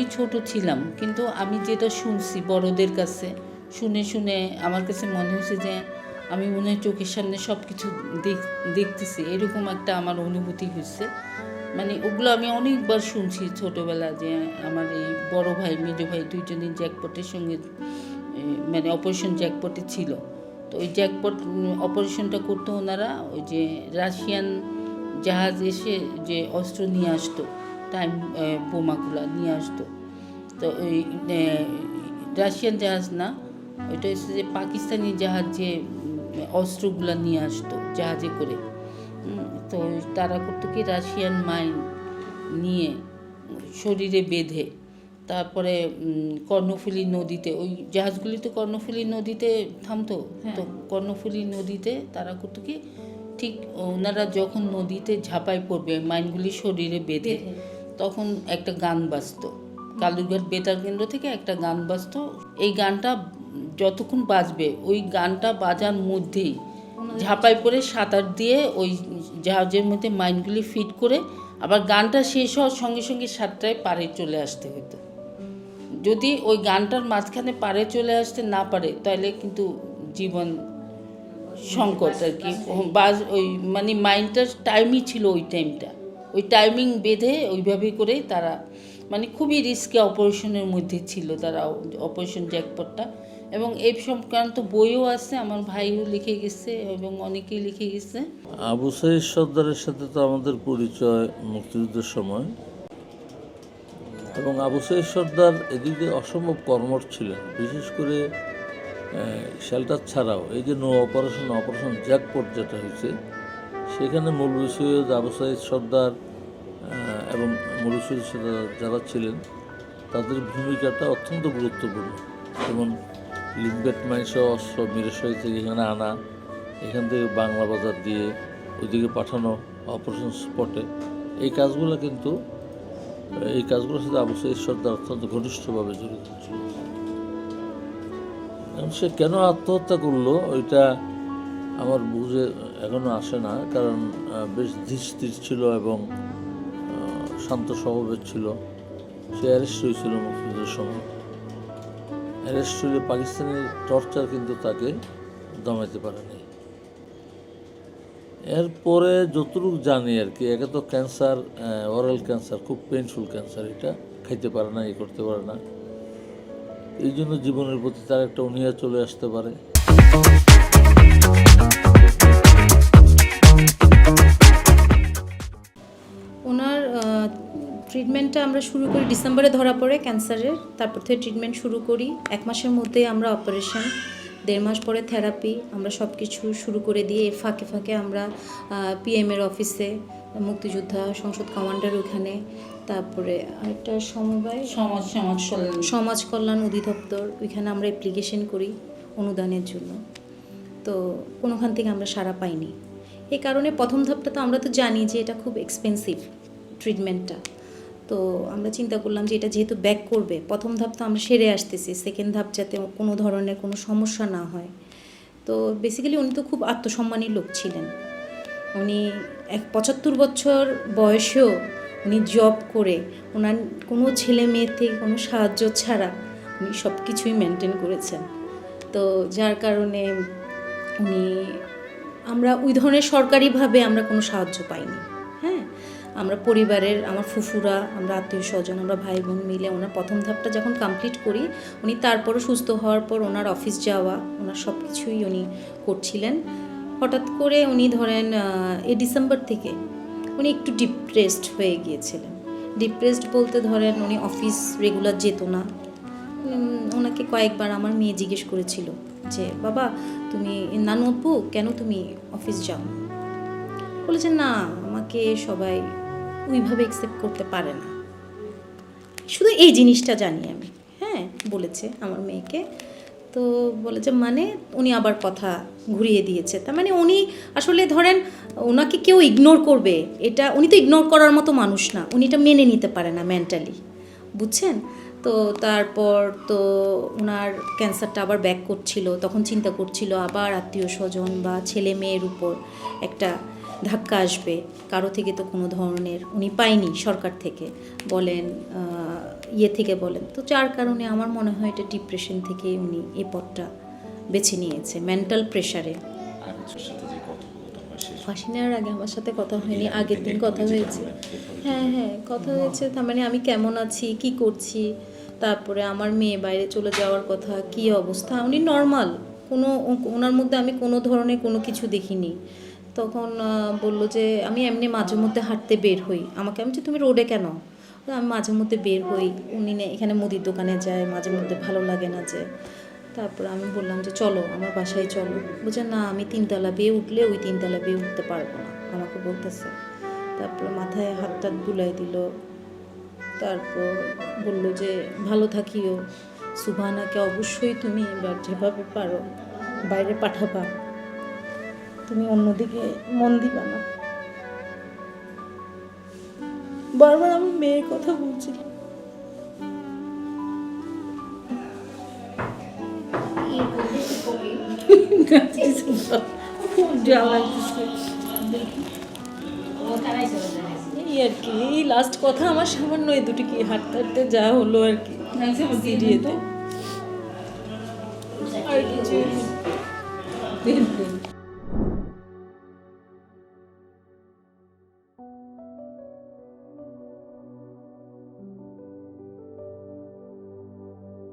আমি ছোট ছিলাম, কিন্তু আমি যেটা শুনছি বড়দের কাছে, শুনে শুনে আমার কাছে মনে হয়েছে যে আমি মনে হয় চোখের সামনে সব কিছু দেখতেছি, এরকম একটা আমার অনুভূতি হয়েছে। মানে ওগুলো আমি অনেকবার শুনছি ছোটোবেলা, যে আমার এই বড় ভাই মেজো ভাই দুইজনই জ্যাকপটের সঙ্গে মানে অপারেশন জ্যাকপটে ছিল। তো ওই জ্যাকপট অপারেশনটা করতো ওনারা, ওই যে রাশিয়ান জাহাজ এসে যে অস্ত্র নিয়ে আসতো, টাইম বোমাগুলো নিয়ে আসতো। তো ওই রাশিয়ান জাহাজ না, ওইটা হচ্ছে যে পাকিস্তানি জাহাজ যে অস্ত্রগুলো নিয়ে আসতো জাহাজে করে। তো তারা করতো কি, রাশিয়ান মাইন নিয়ে শরীরে বেঁধে তারপরে কর্ণফুলী নদীতে, ওই জাহাজগুলি তো কর্ণফুলী নদীতে থামতো, তো কর্ণফুলী নদীতে তারা করতো কি, ঠিক ওনারা যখন নদীতে ঝাঁপাই পড়বে মাইনগুলি শরীরে বেঁধে, তখন একটা গান বাজতো, কালুরঘাট বেতার কেন্দ্র থেকে একটা গান বাজতো। এই গানটা যতক্ষণ বাজবে, ওই গানটা বাজার মধ্যেই ঝাঁপাই পড়ে সাঁতার দিয়ে ওই জাহাজের মধ্যে মাইনগুলি ফিট করে আবার গানটা শেষ হওয়ার সঙ্গে সঙ্গে 7টায় পাড়ে চলে আসতে হতো। যদি ওই গানটার মাঝখানে পাড়ে চলে আসতে না পারে, তাহলে কিন্তু জীবন সংকট আর কি। বা ওই মানে মাইন্ডটার টাইমই ছিল ওই টাইমটা, ওই টাইমিং বেঁধে ওইভাবে করেই তারা, মানে খুবই রিস্কি অপারেশনের মধ্যে ছিল তারা, অপারেশন জ্যাকপটটা। এবং এই সংক্রান্ত বইও আছে, আমার ভাইও লিখে গেছে এবং অনেকেই লিখে গেছে। আবু সাঈদ সর্দারের সাথে তো আমাদের পরিচয় মুক্তিযুদ্ধের সময়, এবং আবু সাঈদ সর্দার এদিকে অসম্ভব কর্মঠ ছিলেন। বিশেষ করে শেল্টার ছাড়াও এই যে অপারেশন জ্যাকপট যেটা হয়েছে, সেখানে মূল বিষয় আবু সাঈদ সর্দার এবং মৌলভী যারা ছিলেন তাদের ভূমিকাটা অত্যন্ত গুরুত্বপূর্ণ। যেমন লিম্বেট মাইন্স অস্ত্র মিরেশাহী থেকে এখানে আনা, এখান থেকে বাংলা বাজার দিয়ে ওইদিকে পাঠানো অপারেশন স্পটে, এই কাজগুলোর সাথে আবু সাঈদ সর্দার অত্যন্ত ঘনিষ্ঠভাবে জড়িত ছিল। এখন সে কেন আত্মহত্যা করলো ওইটা আমার বুঝে এখনো আসে না, কারণ বেশ ধীর ছিল এবং শান্ত স্বভাবের ছিল। সে অ্যারেস্ট হয়েছিল মুক্তিযুদ্ধের সময়। অ্যারেস্ট হলে পাকিস্তানের টর্চার কিন্তু তাকে দমাইতে পারেনি। এরপরে যতটুকু জানি আর কি, একে তো ক্যান্সার, ওরাল ক্যান্সার, খুব পেইনফুল ক্যান্সার, এটা খাইতে পারে না, করতে পারে না। এই জন্য জীবনের প্রতি তার একটা অনীহা চলে আসতে পারে। ওনার ট্রিটমেন্টটা আমরা শুরু করি ডিসেম্বরে, ধরা পড়ে ক্যান্সারের। তারপর থেকে ট্রিটমেন্ট শুরু করি, 1 মাসের মধ্যে আমরা অপারেশন, 1.5 মাস পরে থেরাপি, আমরা সব কিছু শুরু করে দিয়ে এর ফাঁকে ফাঁকে আমরা পিএমের অফিসে, মুক্তিযোদ্ধা সংসদ কমান্ডার ওখানে, তারপরে আরেকটা সমবায় সমাজ কল্যাণ অধিদপ্তর, ওইখানে আমরা অ্যাপ্লিকেশন করি অনুদানের জন্য। তো কোনোখান থেকে আমরা সাড়া পাইনি। এই কারণে প্রথম ধাপটা তো আমরা তো জানি যে এটা খুব এক্সপেন্সিভ ট্রিটমেন্টটা। তো আমরা চিন্তা করলাম যে এটা যেহেতু ব্যাক করবে, প্রথম ধাপ তো আমরা সেরে আসতেছি, সেকেন্ড ধাপ যাতে কোনো ধরনের কোনো সমস্যা না হয়। তো বেসিক্যালি উনি তো খুব আত্মসম্মানী লোক ছিলেন। উনি 75 বছর বয়সেও উনি জব করে ওনার কোনো ছেলে মেয়ের থেকে কোনো সাহায্য ছাড়া উনি সব কিছুই মেনটেন করেছেন। তো যার কারণে আমরা ওই ধরনের সরকারিভাবে আমরা কোনো সাহায্য পাইনি। হ্যাঁ, আমরা পরিবারের, আমার ফুফুরা, আমরা আত্মীয় স্বজন, আমরা ভাই বোন মিলে ওনার প্রথম ধাপটা যখন কমপ্লিট করি, উনি তারপরও সুস্থ হওয়ার পর ওনার অফিস যাওয়া, ওনার সব কিছুই উনি করছিলেন। হঠাৎ করে উনি ধরেন এই ডিসেম্বর থেকে উনি একটু ডিপ্রেসড হয়ে গিয়েছিলেন। ডিপ্রেসড বলতে ধরেন উনি অফিস রেগুলার যেত না। ওনাকে কয়েকবার আমার মেয়ে জিজ্ঞেস করেছিল যে, বাবা তুমি, নানু আপু কেন তুমি অফিস যাও? বলেছে না, আমাকে সবাই ওইভাবে অ্যাকসেপ্ট করতে পারে না। শুধু এই জিনিসটা জানি আমি। হ্যাঁ, বলেছে আমার মেয়েকে। তো বলেছে মানে, উনি আবার কথা ঘুরিয়ে দিয়েছে। তার মানে উনি আসলে ধরেন ওনাকে কেউ ইগনোর করবে, এটা উনি তো ইগনোর করার মতো মানুষ না, উনি এটা মেনে নিতে পারে না মেন্টালি, বুঝছেন? তো তারপর তো ওনার ক্যান্সারটা আবার ব্যাক করছিল, তখন চিন্তা করছিল আবার আত্মীয় স্বজন বা ছেলে মেয়ের উপর একটা ধাক্কা আসবে। কারো থেকে তো কোনো ধরনের উনি পায়নি, সরকার থেকে বলেন, ইয়ে থেকে বলেন, তো যার কারণে আমার মনে হয় এটা ডিপ্রেশন থেকে উনি এই পথটা বেছে নিয়েছে, মেন্টাল প্রেশারে। আর হচ্ছে ওর সাথে যে কথোপকথন হয় শেষ ফাঁসি নেওয়ার আগে আমার সাথে কথা হয়নি, আগের দিন কথা হয়েছে। হ্যাঁ হ্যাঁ, কথা হয়েছে। তার মানে আমি কেমন আছি, কি করছি, তারপরে আমার মেয়ে বাইরে চলে যাওয়ার কথা, কি অবস্থা। উনি নর্মাল, ওনার মধ্যে আমি কোনো ধরনের কোনো কিছু দেখিনি। তখন বললো যে আমি এমনি মাঝে মধ্যে হাঁটতে বের হই। আমি বলছি তুমি রোডে কেন? আমি মাঝে মধ্যে বের হই, উনি এখানে মুদির দোকানে যায়, মাঝে মধ্যে ভালো লাগে না যে। তারপর আমি বললাম যে চলো আমার বাসায় চলো। বলছে না, আমি 3 তলা বেয়ে উঠলে ওই 3 তলা বেয়ে উঠতে পারবো না, আমাকে বলতেছে। তারপর মাথায় হাত টাত বুলাই দিল। তারপর বললো যে ভালো থাকিও, সুবহানাকে অবশ্যই তুমি এবার যেভাবে পারো বাইরে পাঠাবা, তুমি অন্যদিকে মন দিবা না। বারবার আমি মেয়ের কথা বলছিলাম। খুব জ্বালা লাগতেছে। এই আর কি, এই লাস্ট কথা আমার সামান্য এই দুটি কি হাঁটতে হাঁটতে যা হলো আর কি সিডিএতে, আর কিছু